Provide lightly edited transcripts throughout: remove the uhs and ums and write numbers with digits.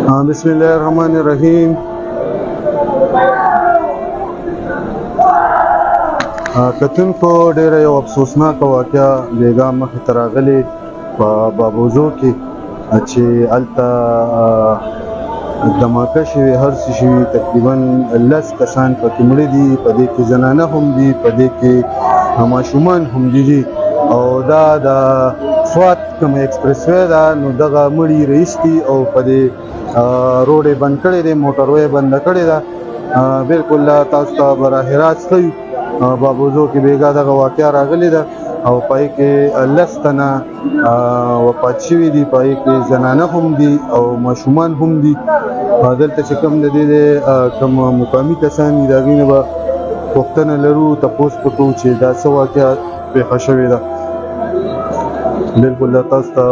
بسم الله الرحمن الرحیم. کتونکو ډیره یو افسوسناک واقعه بیګا مخې ته راغلې په بابوزو کې چې هلته دماکه شوې، هر څه شوي، تقریبا 10 کسان پکې مړه دي، په دې کې زنانه هم دي، په دې کې ماشومان هم دي. او دا د سوات کوم ایکسپریس وی ده، نو دغه مړي رئیس دي او په دې روډ یې بند کړی دی، موټر وی بند کړې ده. بالکل تاسو ته براه راست ښیو بابوزو کې بیګا دغه واقعه راغلې ده او پای کې 10 تنه وفات شوي دي، پای کې زنانه هم دي او ماشومان هم دي. دلته چې کوم د دې کوم مقامي کسان دي، د هغوی نه به پوښتنه لرو، تپوس وکړو چې دا څه واقعه پېښه شوې ده. بالکل تاسو ته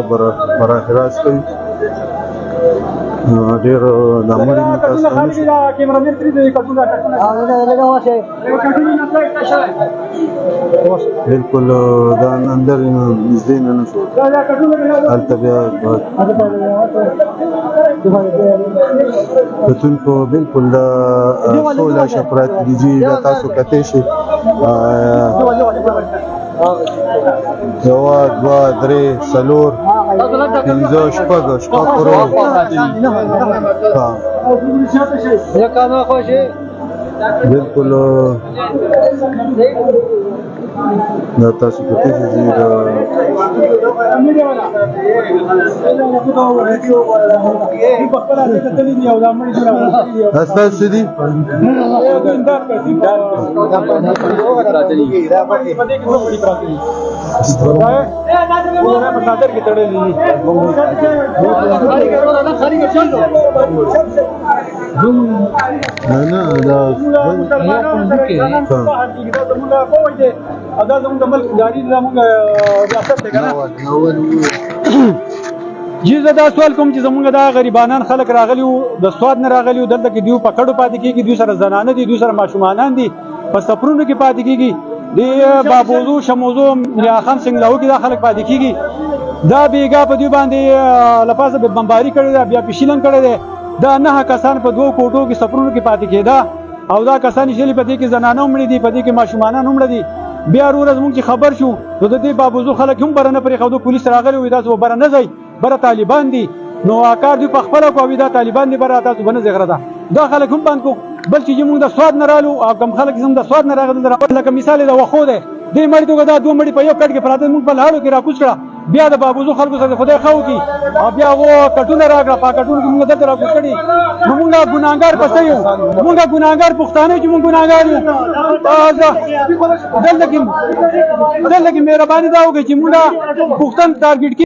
براه راست ښیو. ډېر د مړي نه تاسو ته بالکل دا اندر نږدې نه شو، هلته بیا کتونکو بالکل دا څو لاشه پراته دي، دا تاسو کتی شئ. یوه، دوه، درې، څلور، پنځه، شپږ کروړ. بالکل دا تاسو کتی شئ. ستاسو څه دي؟ جی زه دا سوال کوم چې زمونږ دا غریبانان خلک راغلي وو، د سواد نه راغلي وو، دلته کې دوی په کډو پاتې کېږي، دوی سره زنانه دي، دوی سره ماشومانان دي، په سفرونو کې پاتې کېږي. د بابوزو، شموزو، میاخان، سنګلاو کې دا خلک پاتې کېږي. دا بیګا په دوی باندې لپاسه بمباري کړې ده، بیا پیشیلن کړی دی. دا 9 کسان په 2 کوټو کې سفرونو کې پاتې کېده او دا کسان چې په دې کې زنانه هم مړي دي، په دې کې ماشومانان هم مړه دي. بیا ورځ موږ چې خبر شو نو د دې بابوزو خلک هم بره نه پرېښودو، پولیس راغلي وي، تاسو بره نه ځئ، بره طالبان دي. نو کار دوی په خپله کوي، دا طالبان دي، بره تاسو به نه ځئ غره ته. دا خلک هم بند کړو. بل چې موږ د سواد نه رالو او کوم خلک زموږ د سواد نه راغلي، لکه مثال یې د وښو دی، دې مړي توګه دا 2 مړي په یو کټ کې پراته، موږ په لاړو کې راکوز کړه. بیا د بابوزو خلکو سره خدای ښه وکړي او بیا هغو کټونه راکړه، په کټونو کې موږ دلته راکوز کړي. نو موږ ګناهګار پسې یو، موږ ګناهګار پښتانه یو چې موږ ګناهګار یو. دلته کې مهرباني دا وکړئ چې موږ پښتون ټارګېټ کړي.